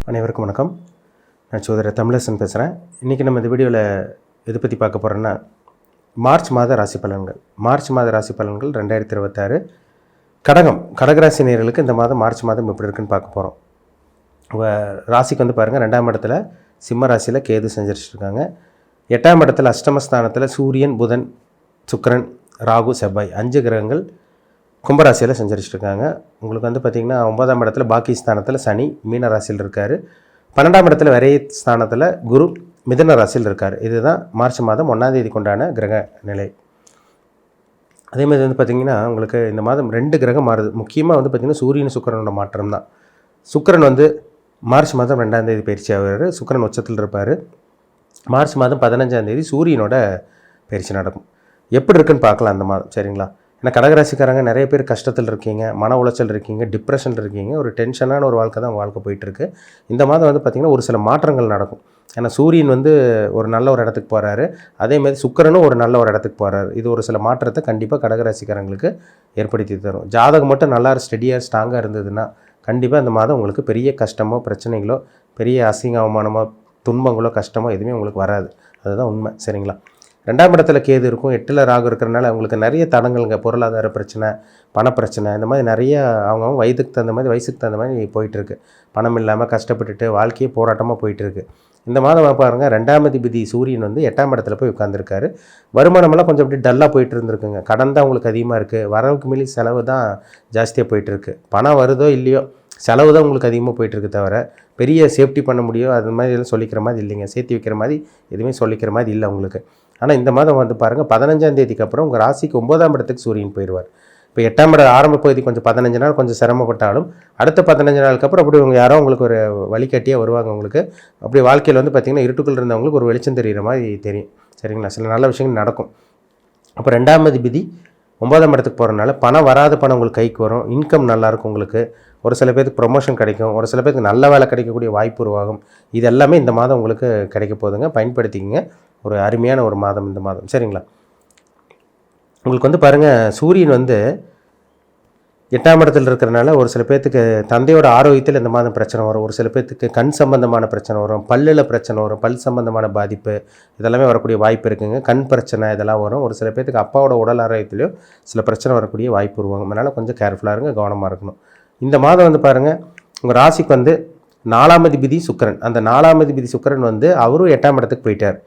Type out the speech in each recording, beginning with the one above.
அனைவருக்கும் வணக்கம். நான் சோதரர் தமிழரசன் பேசுகிறேன். இன்றைக்கி நம்ம இந்த வீடியோவில் எதை பற்றி பார்க்க போகிறோன்னா, மார்ச் மாத ராசி பலன்கள். மார்ச் மாத ராசி பலன்கள் 2026 கடகராசி நேயர்களுக்கு இந்த மாதம் மார்ச் மாதம் எப்படி இருக்குன்னு பார்க்க போகிறோம். ராசிக்கு வந்து பாருங்கள், 2ஆம் இடத்துல சிம்ம ராசியில் கேது செஞ்சிருச்சுருக்காங்க. 8ஆம் இடத்துல அஷ்டமஸ்தானத்தில் சூரியன், புதன், சுக்கிரன், ராகு, செவ்வாய் 5 கிரகங்கள் கும்பராசியில் செஞ்சிருச்சுருக்காங்க. உங்களுக்கு வந்து பார்த்திங்கன்னா 9ஆம் இடத்துல பாக்கி ஸ்தானத்தில் சனி மீன ராசியில் இருக்கார். 12ஆம் இடத்துல விரை ஸ்தானத்தில் குரு மிதுன ராசியில் இருக்கார். இதுதான் மார்ச் மாதம் 1ஆம் தேதி கொண்டான கிரக நிலை. அதேமாதிரி வந்து பார்த்திங்கன்னா உங்களுக்கு இந்த மாதம் 2 கிரகம் மாறுது. முக்கியமாக வந்து பார்த்திங்கன்னா சூரியன் சுக்கிரனோட மாற்றம் தான். சுக்கிரன் வந்து மார்ச் மாதம் 2ஆம் தேதி பயிற்சி ஆகிறார். சுக்கிரன் உச்சத்தில் இருப்பார். மார்ச் மாதம் 15ஆம் தேதி சூரியனோட பயிற்சி நடக்கும். எப்படி இருக்குன்னு பார்க்கலாம் அந்த மாதம், சரிங்களா? ஏன்னா கடகராசிக்காரங்க நிறைய பேர் கஷ்டத்தில் இருக்கீங்க, மன உளைச்சல் இருக்கீங்க, டிப்ரெஷனில் இருக்கீங்க, ஒரு டென்ஷனான ஒரு வாழ்க்கை தான் உங்கள் வாழ்க்கை போயிட்டுருக்கு. இந்த மாதம் வந்து பார்த்திங்கன்னா ஒரு சில மாற்றங்கள் நடக்கும். ஏன்னா சூரியன் வந்து ஒரு நல்ல ஒரு இடத்துக்கு போகிறாரு, அதேமாதிரி சுக்கிரனும் ஒரு நல்ல ஒரு இடத்துக்கு போகிறாரு. இது ஒரு சில மாற்றத்தை கண்டிப்பாக கடகராசிக்காரங்களுக்கு ஏற்படுத்தி தரும். ஜாதகம் மட்டும் நல்லா ஸ்டெடியாக ஸ்ட்ராங்காக இருந்ததுன்னா கண்டிப்பாக இந்த மாதம் உங்களுக்கு பெரிய கஷ்டமோ பிரச்சனைகளோ பெரிய அசிங்க அவமானமோ துன்பங்களோ கஷ்டமோ எதுவுமே உங்களுக்கு வராது. அதுதான் உண்மை, சரிங்களா? 2ஆம் இடத்துல கேது இருக்கும், 8ல் ராகு இருக்கிறனால அவங்களுக்கு நிறைய தடங்கள்ங்க, பொருளாதார பிரச்சனை, பணப்பிரச்சனை, இந்த மாதிரி நிறைய அவங்க வயதுக்கு தகுந்த மாதிரி வயசுக்கு தகுந்த மாதிரி போயிட்டுருக்கு. பணம் இல்லாமல் கஷ்டப்பட்டுட்டு வாழ்க்கையே போராட்டமாக போயிட்டுருக்கு. இந்த மாதம் பாருங்கள், 2ஆம் அதிபதி சூரியன் வந்து 8ஆம் இடத்துல போய் உட்காந்துருக்காரு. வருமானமெல்லாம் கொஞ்சம் அப்படி டல்லாக போயிட்டு இருந்துருக்குங்க. கடன் தான் உங்களுக்கு அதிகமாக இருக்குது. வரவுக்கு மேலே செலவு தான் ஜாஸ்தியாக போயிட்டுருக்கு. பணம் வருதோ இல்லையோ செலவு தான் உங்களுக்கு அதிகமாக போயிட்டுருக்கு தவிர பெரிய சேஃப்டி பண்ண முடியும் அது மாதிரி எல்லாம் சொல்லிக்கிற மாதிரி இல்லைங்க. சேர்த்து வைக்கிற மாதிரி எதுவுமே சொல்லிக்கிற மாதிரி இல்லை உங்களுக்கு. ஆனால் இந்த மாதம் வந்து பாருங்கள், 15ஆம் தேதிக்கு அப்புறம் உங்கள் ராசிக்கு 9ஆம் இடத்துக்கு சூரியன் போயிடுவார். இப்போ 8ஆம் இட ஆரம்ப பகுதி கொஞ்சம் 15 நாள் கொஞ்சம் சிரமப்பட்டாலும் அடுத்த 15 நாளுக்கு அப்புறம் அப்படி உங்கள் யாரோ உங்களுக்கு ஒரு வழிகாட்டியாக வருவாங்க. உங்களுக்கு அப்படி வாழ்க்கையில் வந்து பார்த்திங்கன்னா இருட்டுக்குள் இருந்தவங்களுக்கு ஒரு வெளிச்சம் தெரிகிற மாதிரி தெரியும், சரிங்களா? சில நல்ல விஷயங்கள் நடக்கும். அப்போ 2ஆம் அதிபதி 9ஆம் இடத்துக்கு போகிறனால பணம் வராத பணம் உங்களுக்கு கைக்கு வரும். இன்கம் நல்லாயிருக்கும் உங்களுக்கு. ஒரு சில பேருக்கு ப்ரொமோஷன் கிடைக்கும், ஒரு சில பேருக்கு நல்ல வேலை கிடைக்கக்கூடிய வாய்ப்பு உருவாகும். இது எல்லாமே இந்த மாதம் உங்களுக்கு கிடைக்க போகுதுங்க. பயன்படுத்திக்கிங்க. ஒரு அருமையான ஒரு மாதம் இந்த மாதம், சரிங்களா? உங்களுக்கு வந்து பாருங்கள், சூரியன் வந்து 8ஆம் இடத்துல இருக்கிறனால ஒரு சில பேர்த்துக்கு தந்தையோட ஆரோக்கியத்தில் இந்த மாதம் பிரச்சனை வரும். ஒரு சில பேர்த்துக்கு கண் சம்பந்தமான பிரச்சனை வரும், பல்லில் பிரச்சனை வரும், பல் சம்பந்தமான பாதிப்பு இதெல்லாமே வரக்கூடிய வாய்ப்பு இருக்குங்க. கண் பிரச்சனை இதெல்லாம் வரும். ஒரு சில பேர்த்துக்கு அப்பாவோட உடல் ஆரோக்கியத்திலையும் சில பிரச்சனை வரக்கூடிய வாய்ப்பு உருவாகும். அதனால் கொஞ்சம் கேர்ஃபுல்லாக இருங்க, கவனமாக இருக்கணும். இந்த மாதம் வந்து பாருங்கள், உங்கள் ராசிக்கு வந்து 4ஆம் அதிபதி சுக்கிரன். அந்த 4ஆம் அதிபதி சுக்கிரன் வந்து அவரும் 8ஆம் இடத்துக்கு போயிட்டார்.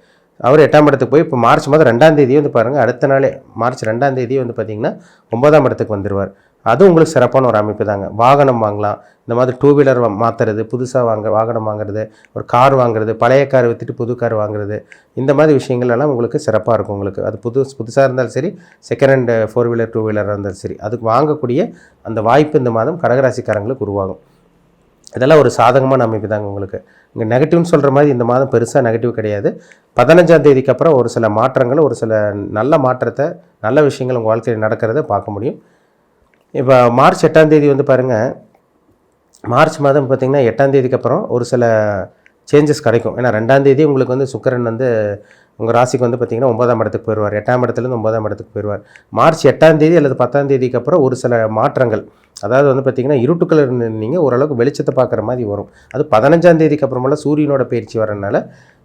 அவர் 8ஆம் இடத்துக்கு போய் இப்போ மார்ச் மாதம் 2ஆம் தேதியே வந்து பாருங்கள், அடுத்த நாளே மார்ச் 2ஆம் தேதியே வந்து பார்த்திங்கன்னா 9ஆம் இடத்துக்கு வந்துடுவார். அதுவும் உங்களுக்கு சிறப்பான ஒரு அமைப்பு தாங்க. வாகனம் வாங்கலாம். இந்த மாதிரி 2 வீலர் மாற்றுறது, புதுசாக வாகனம் வாங்குறது, ஒரு கார் வாங்குறது, பழைய கார் விற்றுட்டு புது கார் வாங்குறது, இந்த மாதிரி விஷயங்கள் எல்லாம் உங்களுக்கு சிறப்பாக இருக்கும். உங்களுக்கு அது புதுசாக இருந்தாலும் சரி, செகண்ட் ஹேண்ட் 4 வீலர் 2 வீலராக இருந்தாலும் சரி, அதுக்கு வாங்கக்கூடிய அந்த வாய்ப்பு இந்த மாதம் கடகராசிக்காரங்களுக்கு உருவாகும். இதெல்லாம் ஒரு சாதகமான அமைப்பு தாங்க உங்களுக்கு. இங்கே நெகட்டிவ்னு சொல்கிற மாதிரி இந்த மாதம் பெருசாக நெகட்டிவ் கிடையாது. 15ஆம் தேதிக்கு அப்புறம் ஒரு சில மாற்றங்கள், ஒரு சில நல்ல மாற்றத்தை, நல்ல விஷயங்கள் உங்கள் வாழ்க்கையில் நடக்கிறத பார்க்க முடியும். இப்போ மார்ச் 8ஆம் தேதி வந்து பாருங்கள், மார்ச் மாதம் பார்த்திங்கன்னா 8ஆம் தேதிக்கு அப்புறம் ஒரு சில சேஞ்சஸ் கிடைக்கும். ஏன்னா 2ஆம் தேதி உங்களுக்கு வந்து சுக்கிரன் வந்து உங்கள் ராசிக்கு வந்து பார்த்திங்கன்னா 9ஆம் இடத்துக்கு போயிடுவார். 8ஆம் இடத்துலேருந்து 9ஆம் இடத்துக்கு போயிடுவார். மார்ச் 8ஆம் தேதி அல்லது 10ஆம் தேதிக்கு அப்புறம் ஒரு சில மாற்றங்கள், அதாவது வந்து பார்த்திங்கன்னா இருட்டுக்குள்ள இருந்தீங்க ஓரளவுக்கு வெளிச்சத்தை பார்க்குற மாதிரி வரும். அது 15ஆம் தேதிக்கு அப்புறமெல்லாம் சூரியனோட பயிற்சி வரனால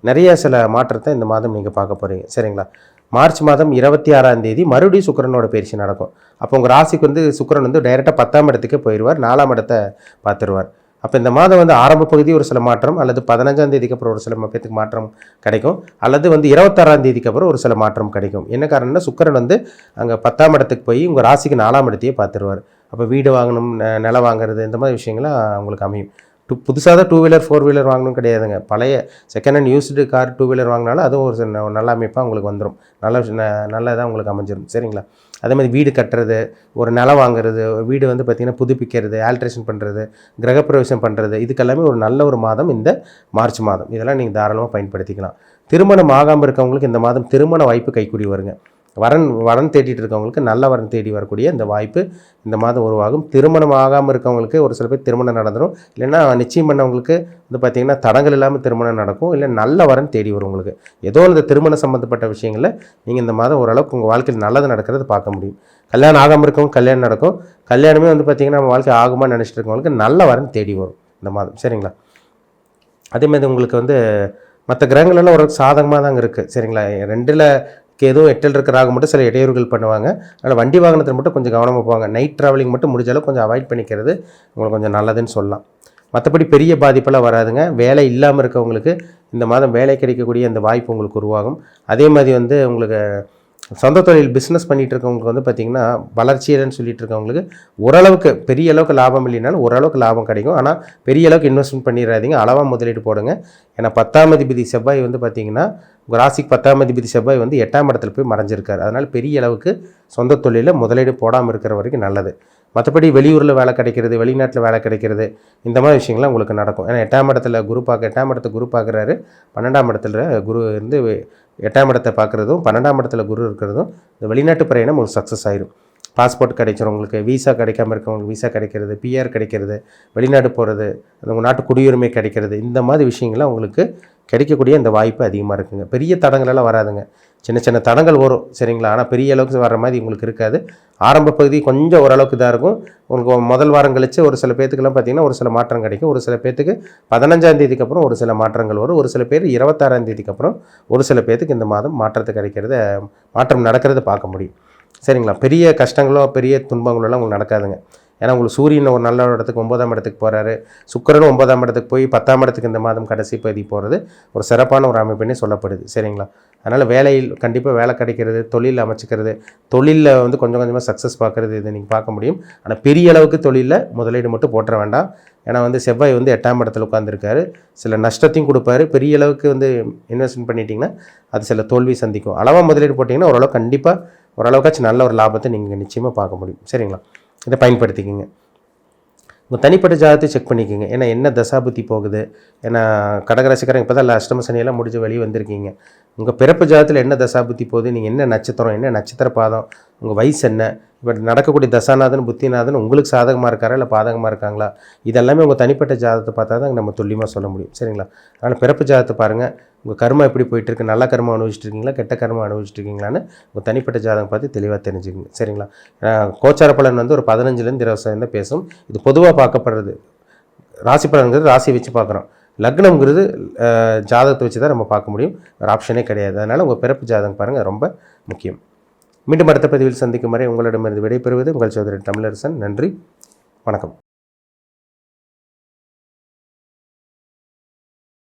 நிறைய சில மாற்றத்தை இந்த மாதம் நீங்கள் பார்க்க போகிறீங்க, சரிங்களா? மார்ச் மாதம் 26ஆம் தேதி மறுபடியும் சுக்கிரனோட பயிற்சி நடக்கும். அப்போ உங்கள் ராசிக்கு வந்து சுக்கிரன் வந்து டைரெக்டாக 10ஆம் இடத்துக்கே போயிடுவார். 4ஆம் இடத்தை பார்த்துருவார். அப்போ இந்த மாதம் வந்து ஆரம்ப பகுதி ஒரு சில மாற்றம், அல்லது 15ஆம் தேதிக்கு அப்புறம் ஒரு சில பேருக்கு மாற்றம் கிடைக்கும், அல்லது வந்து 26ஆம் தேதிக்கு அப்புறம் ஒரு சில மாற்றம் கிடைக்கும். என்ன காரணம்னா சுக்கிரன் வந்து அங்கே 10ஆம் இடத்துக்கு போய் உங்கள் ராசிக்கு 4ஆம் இடத்தையே பார்த்துருவார். அப்போ வீடு வாங்கணும், நிலம் வாங்குறது, இந்த மாதிரி விஷயங்கள்லாம் உங்களுக்கு அமையும். புதுசாக தான் 2 வீலர் 4 வீலர் வாங்கணும் கிடையாதுங்க. பழைய second hand used car 2 wheeler வாங்கினாலும் அதுவும் ஒரு நல்ல அமைப்பாக உங்களுக்கு வந்துடும். நல்லதாக உங்களுக்கு அமைஞ்சிடும், சரிங்களா? அதே மாதிரி வீடு கட்டுறது, ஒரு நிலம் வாங்குறது, வீடு வந்து பார்த்திங்கன்னா புதுப்பிக்கிறது, ஆல்ட்ரேஷன் பண்ணுறது, கிரகப்பிரவேசம் பண்ணுறது, இதுக்கெல்லாமே ஒரு நல்ல ஒரு மாதம் இந்த மார்ச் மாதம். இதெல்லாம் நீங்கள் தாராளமாக பயன்படுத்திக்கலாம். திருமணம் ஆகாமல் இருக்கவங்களுக்கு இந்த மாதம் திருமண வாய்ப்பு கைக்கூடி வருங்க. வரன் தேடிட்டு இருக்கவங்களுக்கு நல்ல வரன் தேடி வரக்கூடிய இந்த வாய்ப்பு இந்த மாதம் உருவாகும். திருமணம் ஆகாமல் இருக்கவங்களுக்கு ஒரு சில பேர் திருமணம் நடந்துடும். இல்லைன்னா நிச்சயம் பண்ணவங்களுக்கு வந்து பார்த்திங்கன்னா தடங்கள் இல்லாமல் திருமணம் நடக்கும். இல்லை நல்ல வரன் தேடி வரும் உங்களுக்கு. ஏதோ இந்த திருமணம் சம்மந்தப்பட்ட விஷயங்களில் நீங்கள் இந்த மாதம் ஓரளவுக்கு உங்கள் வாழ்க்கையில் நல்லது நடக்கிறது பார்க்க முடியும். கல்யாணம் ஆகாமல் இருக்கவங்க கல்யாணம் நடக்கும். கல்யாணமே வந்து பார்த்திங்கன்னா நம்ம வாழ்க்கை ஆகுமான்னு நினச்சிட்டு இருக்கவங்களுக்கு நல்ல வரன் தேடி வரும் இந்த மாதம், சரிங்களா? அதே மாதிரி உங்களுக்கு வந்து மற்ற கிரகங்களெல்லாம் ஒரு சாதகமாக தாங்க இருக்குது. சரிங்களா? 2ல் எதுவும் 8ல் இருக்கிற ராகு மட்டும் சில இடையூறுகள் பண்ணுவாங்க. அதனால் வண்டி வாகனத்தில் மட்டும் கொஞ்சம் கவனமாக போவாங்க. நைட் ட்ராவலிங் மட்டும் முடிஞ்ச அளவுக்கு கொஞ்சம் அவாய்ட் பண்ணிக்கிறது உங்களுக்கு கொஞ்சம் நல்லதுன்னு சொல்லலாம். மற்றபடி பெரிய பாதிப்பெல்லாம் வராதுங்க. வேலை இல்லாமல் இருக்கவங்களுக்கு இந்த மாதம் வேலை கிடைக்கக்கூடிய அந்த வாய்ப்பு உங்களுக்கு உருவாகும். அதே மாதிரி வந்து உங்களுக்கு சொந்த தொழில் பிஸ்னஸ் பண்ணிகிட்டு இருக்கவங்களுக்கு வந்து பார்த்திங்கன்னா வளர்ச்சியல்னு சொல்லிட்டு இருக்கவங்களுக்கு ஓரளவுக்கு பெரிய அளவுக்கு லாபம் இல்லைனாலும் ஓரளவுக்கு லாபம் கிடைக்கும். ஆனால் பெரிய அளவுக்கு இன்வெஸ்ட்மெண்ட் பண்ணிடாதீங்க, அளவாக முதலீடு போடுங்க. ஏன்னா 10ஆம் அதிபதி செவ்வாய் வந்து பார்த்திங்கன்னா உங்கள் ராசிக்கு 10ஆம் அதிபதி செவ்வாய் வந்து 8ஆம் இடத்துல போய் மறைஞ்சிருக்காரு. அதனால் பெரிய அளவுக்கு சொந்த தொழிலில் முதலீடு போடாமல் இருக்கிற வரைக்கும் நல்லது. மற்றபடி வெளியூரில் வேலை கிடைக்கிறது, வெளிநாட்டில் வேலை கிடைக்கிறது, இந்த மாதிரி விஷயங்கள்லாம் உங்களுக்கு நடக்கும். ஏன்னா 8ஆம் இடத்துல குரு 8ஆம் இடத்தை குரு பார்க்குறாரு. 12ஆம் இடத்துல குரு இருந்து 8ஆம் இடத்தை பார்க்குறதும் 12ஆம் இடத்துல குரு இருக்கிறதும் இந்த வெளிநாட்டு பிரயாணம் உங்களுக்கு சக்ஸஸ் ஆயிடும். பாஸ்போர்ட் கிடைச்சிடும் உங்களுக்கு, வீசா கிடைக்காம இருக்கவங்களுக்கு வீசா கிடைக்கிறது, பிஆர் கிடைக்கிறது, வெளிநாடு போகிறது, உங்கள் நாட்டு குடியுரிமை கிடைக்கிறது, இந்த மாதிரி விஷயங்கள்லாம் உங்களுக்கு கிடைக்கக்கூடிய அந்த வாய்ப்பு அதிகமாக இருக்குங்க. பெரிய தடங்களெல்லாம் வராதுங்க, சின்ன சின்ன தடங்கள் வரும். சரிங்களா? ஆனால் பெரிய அளவுக்கு வர்ற மாதிரி உங்களுக்கு இருக்காது. ஆரம்ப பகுதி கொஞ்சம் ஓரளவுக்கு இதாக இருக்கும். உங்களுக்கு முதல் வாரம் கழித்து ஒரு சில பேத்துக்கெல்லாம் பார்த்திங்கன்னா ஒரு சில மாற்றம் கிடைக்கும். ஒரு சில பேத்துக்கு 15ஆம் தேதிக்கு அப்புறம் ஒரு சில மாற்றங்கள் வரும். ஒரு சில பேர் 26ஆம் தேதிக்கு அப்புறம் ஒரு சில பேத்துக்கு இந்த மாதம் மாற்றம் நடக்கிறத பார்க்க முடியும். சரிங்களா? பெரிய கஷ்டங்களோ பெரிய துன்பங்களெல்லாம் உங்களுக்கு நடக்காதுங்க. ஏன்னா உங்களுக்கு சூரியன் ஒரு நல்ல இடத்துக்கு 9ஆம் இடத்துக்கு போகிறாரு, சுக்கிரனும் 9ஆம் இடத்துக்கு போய் 10ஆம் இடத்துக்கு இந்த மாதம் கடைசி பகுதி போகிறது ஒரு சிறப்பான ஒரு அமைப்புன்னே சொல்லப்படுது. சரிங்களா? அதனால் வேலையில் கண்டிப்பாக வேலை கிடைக்கிறது, தொழில் அமைச்சிக்கிறது, தொழிலில் வந்து கொஞ்சம் கொஞ்சமாக சக்ஸஸ் பார்க்குறது இதை நீங்கள் பார்க்க முடியும். ஆனால் பெரிய அளவுக்கு தொழிலில் முதலீடு மட்டும் போட்டுற வேண்டாம். ஏன்னா வந்து செவ்வாய் வந்து 8ஆம் இடத்துல உட்காந்துருக்காரு, சில நஷ்டத்தையும் கொடுப்பாரு. பெரிய அளவுக்கு வந்து இன்வெஸ்ட்மெண்ட் பண்ணிட்டீங்கன்னா அது சில தோல்வி சந்திக்கும். அளவாக முதலீடு போட்டிங்கன்னா ஓரளவுக்கு கண்டிப்பாக ஓரளவுக்காச்சும் நல்ல ஒரு லாபத்தை நீங்கள் நிச்சயமாக பார்க்க முடியும். சரிங்களா? இதை பயன்படுத்திக்கிங்க. உங்கள் தனிப்பட்ட ஜாதகத்தை செக் பண்ணிக்கோங்க. ஏன்னா என்ன தசாபுத்தி போகுது. ஏன்னா கடகராசிக்காரங்க இப்போ தான் அஷ்டம சனியெல்லாம் முடிஞ்சு வெளியே வந்திருக்கீங்க. உங்கள் பிறப்பு ஜாதகத்தில் என்ன தசாபுத்தி போகுது, நீங்கள் என்ன நட்சத்திரம், என்ன நட்சத்திர பாதம், உங்கள் வயசு என்ன, இப்போ நடக்கக்கூடிய தசாநாதன் புத்திநாதன் உங்களுக்கு சாதகமாக இருக்காரா இல்லை பாதகமாக இருக்காங்களா, இதெல்லாமே உங்கள் தனிப்பட்ட ஜாதகத்தை பார்த்தா தான் நம்ம துல்லியமாக சொல்ல முடியும். சரிங்களா? அதனால் பிறப்பு ஜாதகத்தை பாருங்கள். உங்கள் கர்மா எப்படி போயிட்டுருக்கு, நல்ல கர்மா அனுபவிச்சுட்டு இருக்கீங்களா, கெட்ட கர்மா அனுபவிச்சுட்டு இருக்கீங்களான்னு உங்கள் தனிப்பட்ட ஜாதகம் பார்த்து தெளிவாக தெரிஞ்சுக்கங்க. சரிங்களா? கோச்சார பலன் வந்து ஒரு 15லேருந்து 20% தான் பேசும். இது பொதுவாக பார்க்கப்படுறது. ராசி பலன்கிறது ராசியை வச்சு பார்க்குறோம். லக்னம்ங்கிறது ஜாதகத்தை வச்சு தான் நம்ம பார்க்க முடியும், ஒரு ஆப்ஷனே கிடையாது. அதனால் உங்கள் பிறப்பு ஜாதகம் பாருங்கள், ரொம்ப முக்கியம். மீண்டும் அடுத்த பதிவில் சந்திக்கும் வரை உங்களிடமிருந்து விடைபெறுவது உங்கள் சகோதரர் தமிழரசன். நன்றி, வணக்கம்.